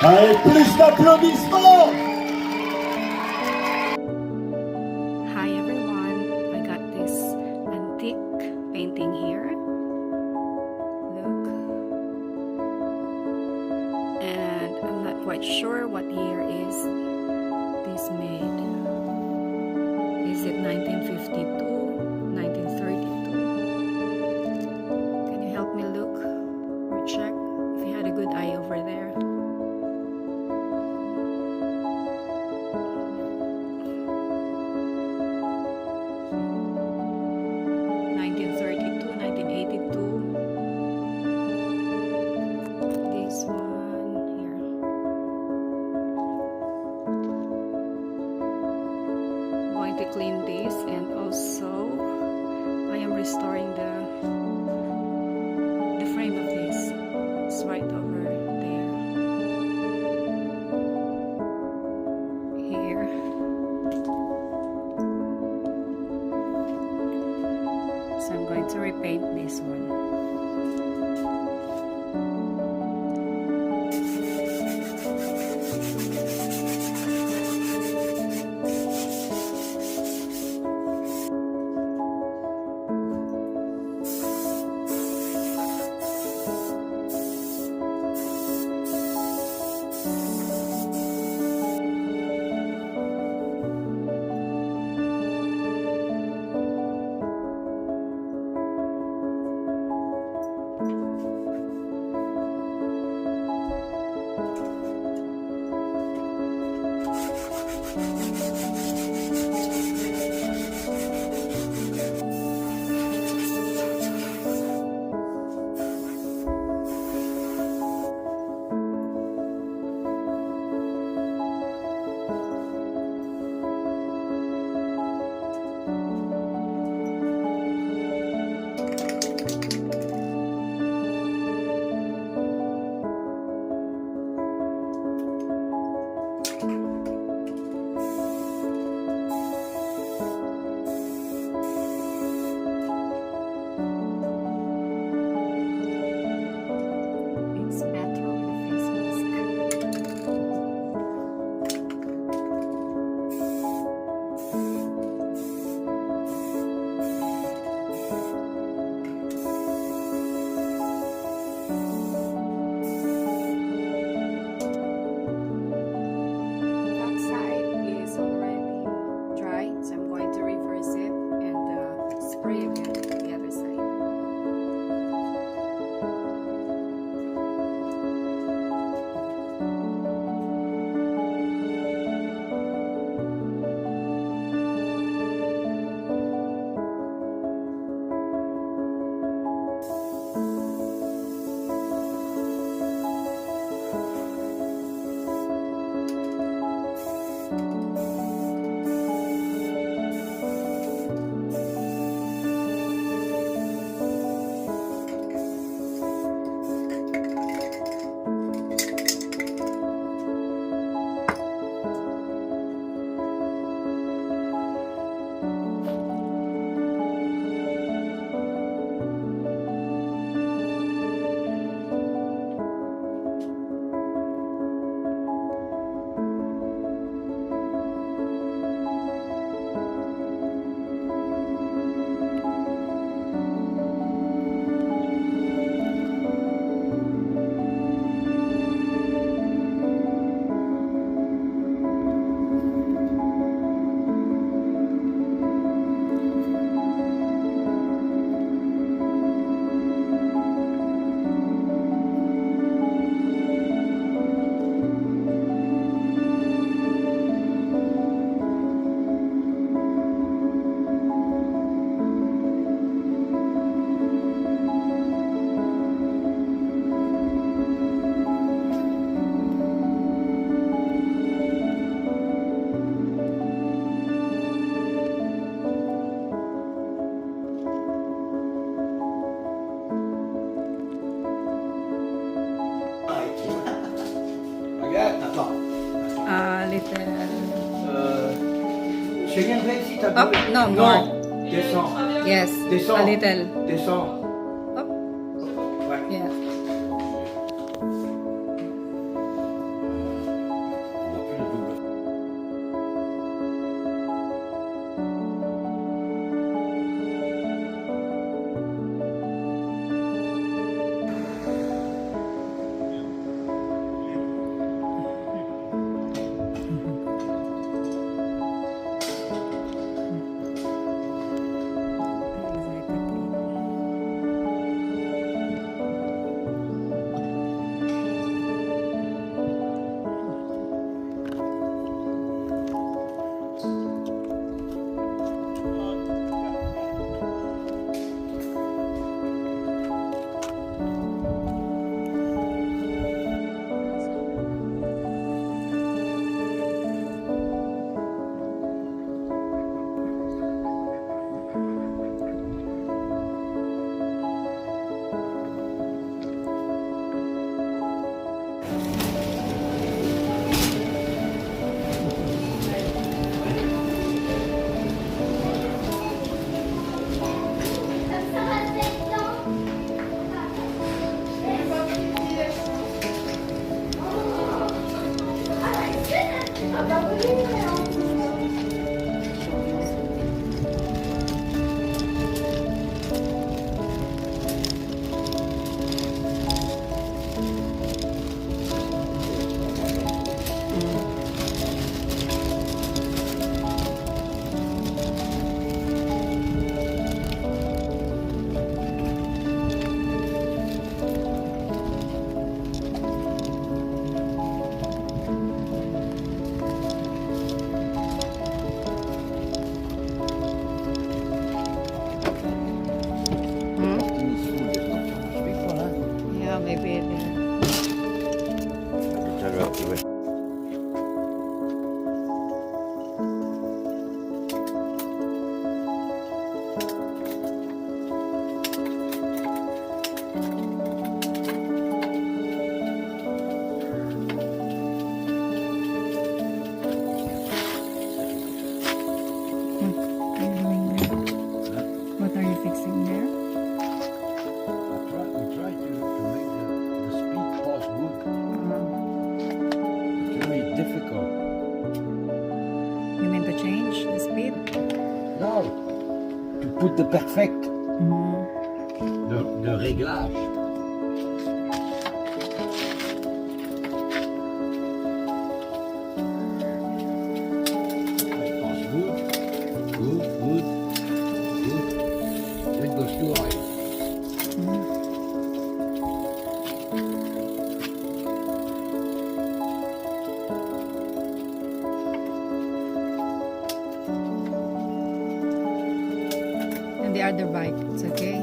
Allez, plus d'applaudissements! Hi everyone, I got this antique painting here. Look. And I'm not quite sure what year is this made. Is it 1952, 1932? Can you help me look or check if you had a good eye over there? 1932, 1982. This one here. I'm going to clean this, and also I am restoring the frame of this. It's right over there. Here. So I'm going to repaint this one. It's better with a face mask. That side is already dry, so I'm going to reverse it and spray again the other side. Regarde, attends. A little J'ai rien réussi, t'as up, donné. no more. Descends. Yes, Descends. a little Descends. up. Ouais. Yeah. better out the way. What are you fixing there? We try to make the speed pass good. It's really difficult. You mean to change the speed? No, to put the perfect, the réglage. Pass good, good, good, good. Then goes too high. And the other bike, it's okay?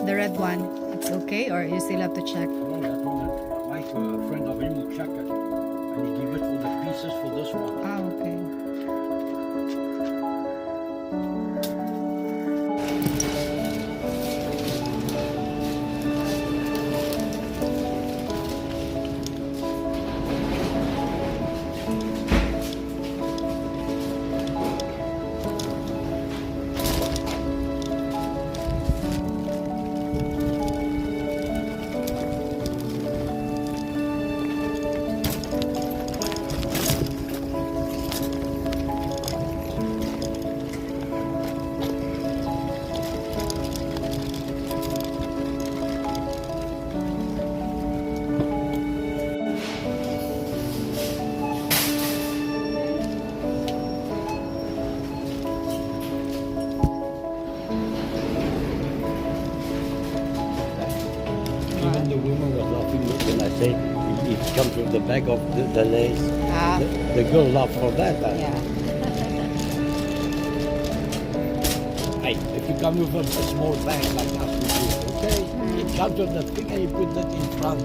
The red one, it's okay? Or you still have to check? No, that one, like a friend of him will check it. And he give it for the pieces for this one. Ah, okay. Even the woman was laughing when I say it comes from the back of the lace. Ah, The girl laughed for that. yeah. Hey, if you come with a small bag like us, we do, okay? It comes with the thing and you put that in front.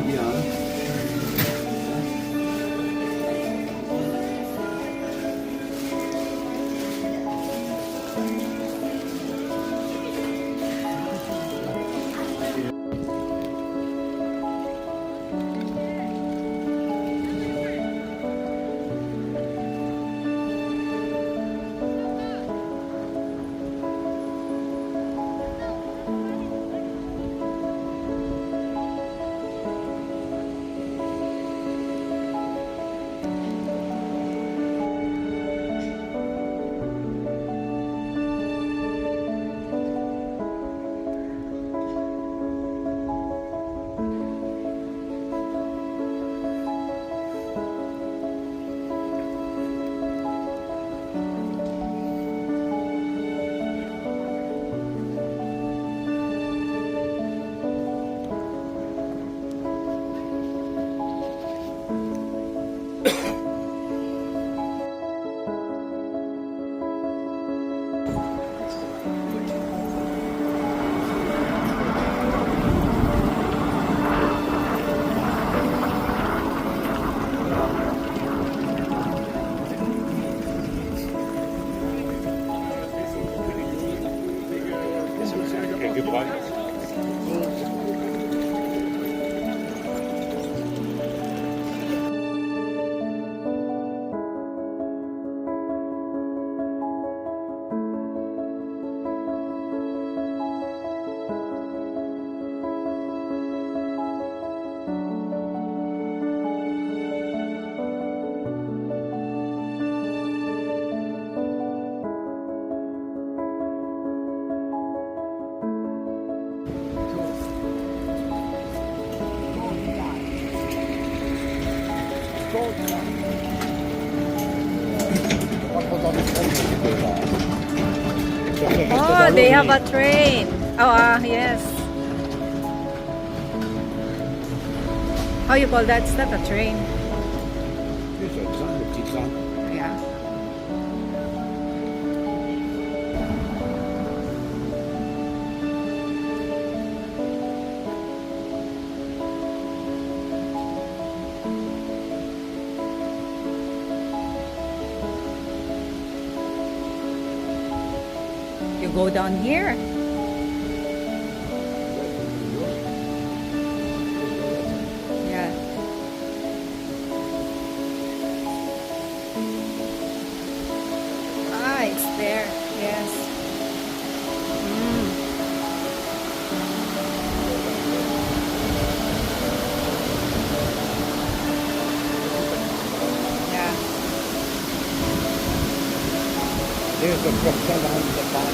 bien. Oh, they have a train. Oh, yes. How you call that? It's not a train. Yeah. You go down here. Yeah. Ah, it's there. Yes. Mm. Yeah. There's a propeller on the back.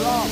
Wrong.